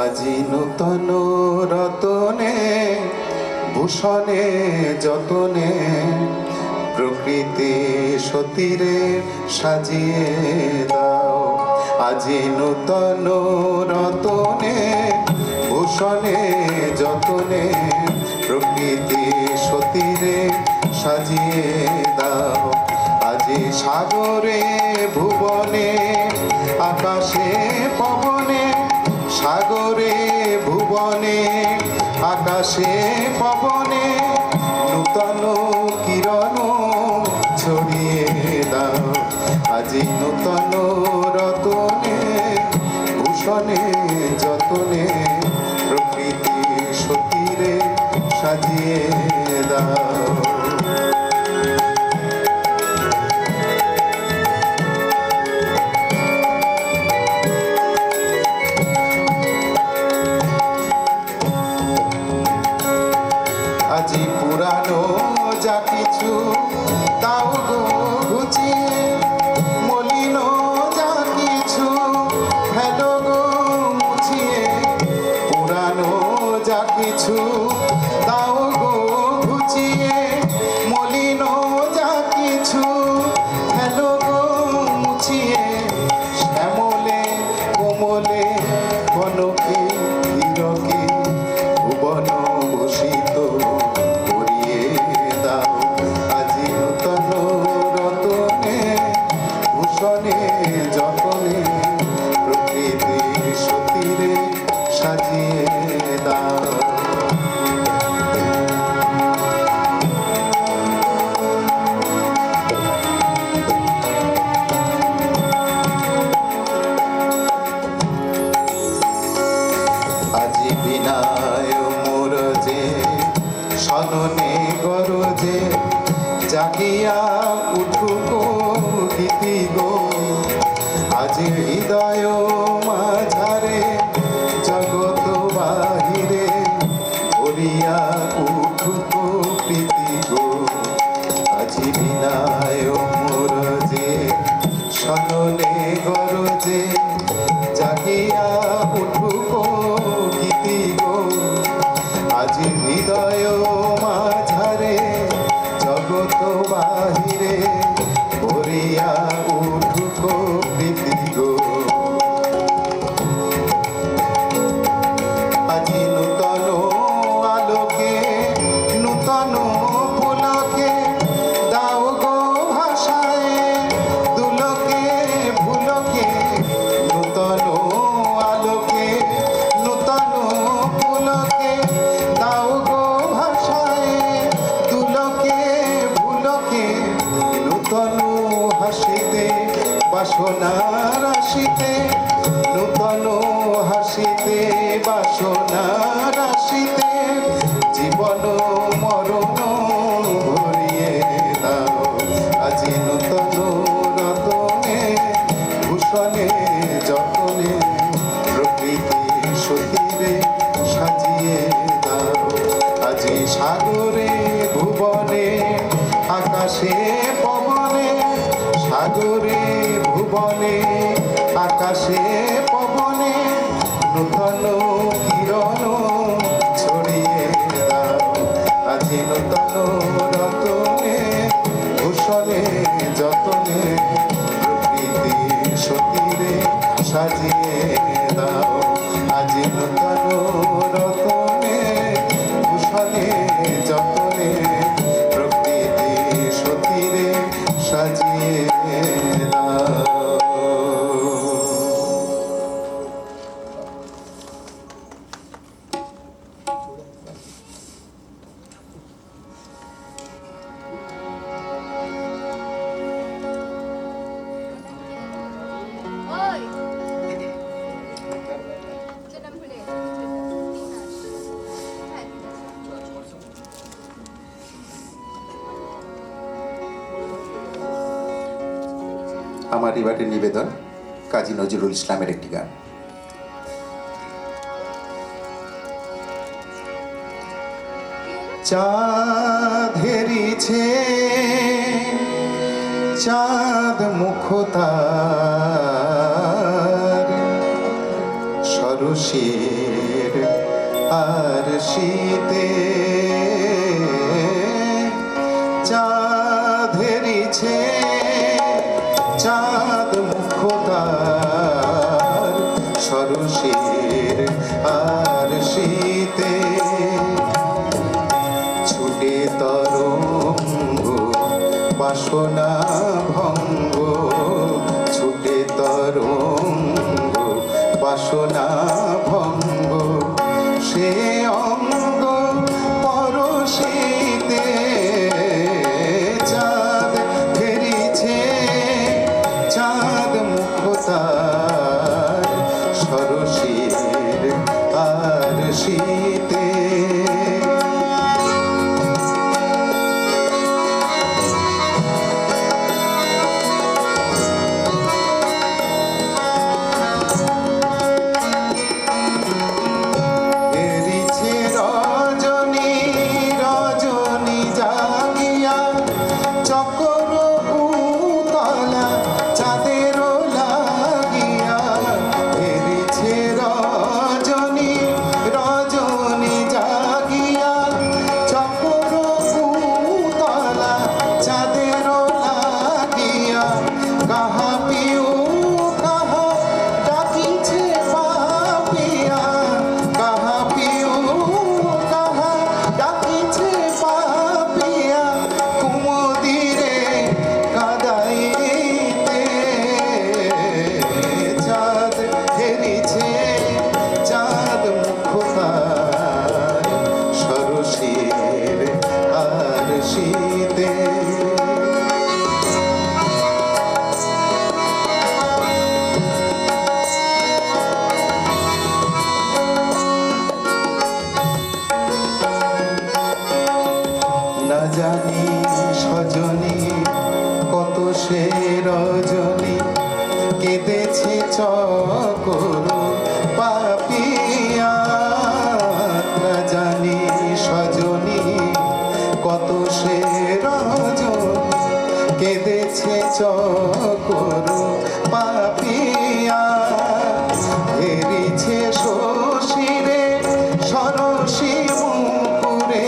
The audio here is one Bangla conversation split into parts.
আজি নূতন রতনে ভূষণে যতনে প্রকৃতি সতীরে সাজিয়ে দাও। আজি নূতন রতনে ভূষণে যতনে প্রকৃতি সতীরে সাজিয়ে দাও। আজি সাগরে ভুবনে আকাশে পবনে, সাগরে ভুবনে আকাশে পবনে নূতন কিরণ ছড়িয়ে দাও। আজি নূতন রতনে ভূষণে যতনে প্রকৃতি সতীরে সাজিয়ে দাও। আজি পুরানো যা কিছু তাও গো ঘুচিয়ে, মলিন যা কিছু ফেলো গো মুছিয়ে। পুরানো যা কিছু তাও গো ঘুচিয়ে, মলিন যা কিছু ফেলো গো মুছিয়ে। শ্যামলে কোমলে কনকে হীরকে ভুবন ভূষিত করিয়ে দাও। আজি নূতন রতনে ভূষণে যতনে প্রকৃতি সতীরে সাজিয়ে দাও। আজি বিনায় মোর যে সননে গরজে, জাগিয়া উঠুক গীতি গো। আজি হৃদয় মাঝারে জগৎ বাহিরে ভরিয়া উঠুক প্রীতি গো। আজি বিনায় মোর যে সননে গরজে, জাগিয়া উঠুক গীতি গো। আজি হৃদয় মাঝারে জগৎ বাহিরে ভরিয়া উঠুক প্রীতি গো। আজি নূতন আলোকে নূতন পুলকে দাও গো ভাষায় দুলকে ভুলকে। নূতন আলোকে নূতন পুলকে দাও গো ভাষায় দুলকে ভুলকে। নূতন হাসিতে বাসনা রাশিতে, নূতন হাসিতে বাসনা রাশিতে জীবন মরণ ভরিয়ে দাও। আজি নূতন রতনে ভূষণে যতনে প্রকৃতি সতীরে সাজিয়ে দাও। আজি সাগরে ভুবনে আকাশে পবনে, সাগরে ভুবনে আকাশে পবনে নূতন কিরণ ছড়িয়ে দাও। আজি নূতন রতনে ভূষণে যতনে প্রকৃতি সতীরে সাজিয়ে দাও। আজি নূতন রতনে ভূষণে যতনে প্রকৃতি সতীরে সাজিয়ে দাও। আমার এবারের নিবেদন কাজী নজরুল ইসলামের একটি গান। চাঁদ হেরিছে চাঁদ মুখ তার সরসের আর শীতে চাঁদেরিছে চাঁদ মুখতার সরসের আর শীতে ছুটে তরঙ্গ বাসনা ভঙ্গ ছুটে তরঙ্গ বাসনা ভঙ্গ সে অঙ্গ পরশিতে চাঁদ ফেরিছে চাঁদ মুখতার সরসের আর শীতে জানি সজনী কত সে রজনী কেঁদেছে চকর পাপিয়া না জানি সজনী কত সে রজনী কেঁদেছে চকর পাপিয়া হেরিছে শশীরে সরসী মুকুরে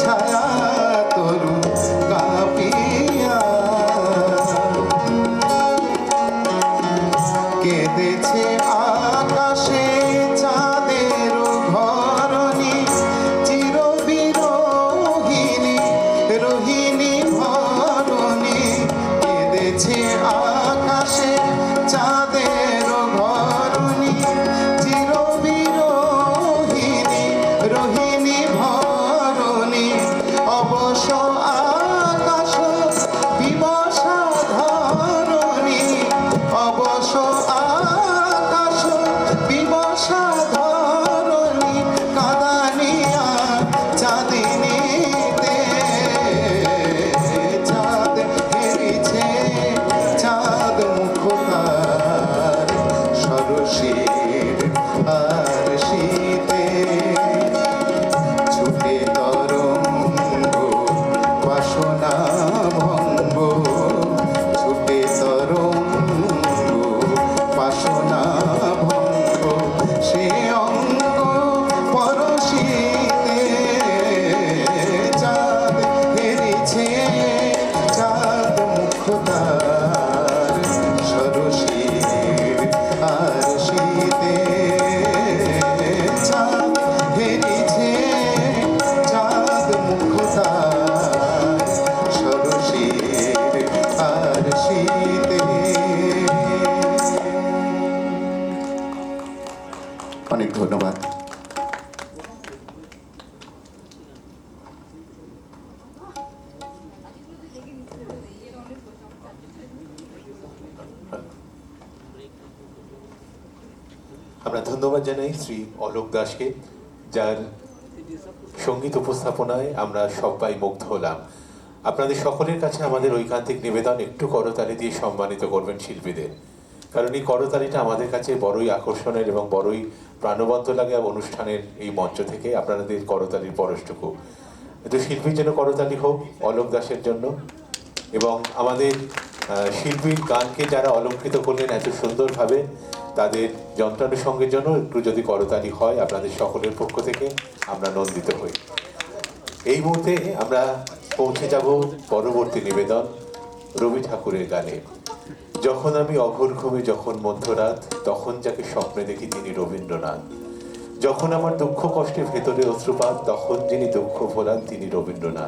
ছায়া তরু কাঁপিয়া কেঁদেছে আকাশে চাঁদের ঘরণী চিরবিরোহিণী রোহিণী ভরণী কেঁদেছে আকাশে চাঁদের ঘরণী চিরবিরোহিণী রোহিণী অবশ আকাশ বিবশা ধরণী অবশ আকাশ বিবশা ধরণী কাঁদানিয়া চাঁদিনীতে চাঁদ হেরিছে চাঁদ মুখতার সরসের আর শীতে ছুটে বাসনা ভঙ্গ ছুটে তরঙ্গ বাসনা ভঙ্গ সে অঙ্গ পরশিতে চাঁদ হেরিছে চাঁদ মুখতার সরসের আর শীতে চাঁদ হেরিছে চাঁদ মুখতার আর শীতে। অনেক ধন্যবাদ। আমরা ধন্যবাদ জানাই শ্রী অলোক দাসকে, যার সঙ্গীত উপস্থাপনায় আমরা সবাই মুগ্ধ হলাম। আপনাদের সকলের কাছে আমাদের ঐকান্তিক নিবেদন, একটু করতালি দিয়ে সম্মানিত করবেন শিল্পীদের, কারণ এই করতালিটা আমাদের কাছে বড়ই আকর্ষণের এবং বড়ই প্রাণবন্ত লাগে অনুষ্ঠানের এই মঞ্চ থেকে। আপনাদের করতালির পরশটুকু তো শিল্পীর জন্য করতালি হোক, অলোক দাসের জন্য, এবং আমাদের শিল্পীর গানকে যারা অলঙ্কৃত করলেন এত সুন্দরভাবে, তাদের যন্ত্রানুষঙ্গের জন্য একটু যদি করতালি হয় আপনাদের সকলের পক্ষ থেকে আমরা নন্দিত হই। এই মুহূর্তে আমরা পৌঁছে যাব পরবর্তী নিবেদন রবি ঠাকুরের গানে। যখন আমি অঘোর ঘুমে, যখন মধ্যরাত, তখন যাকে স্বপ্নে দেখি তিনি রবীন্দ্রনাথ। যখন আমার দুঃখ কষ্টে ভেতরে অশ্রুপাত, তখন যিনি দুঃখ ভোলান তিনি রবীন্দ্রনাথ।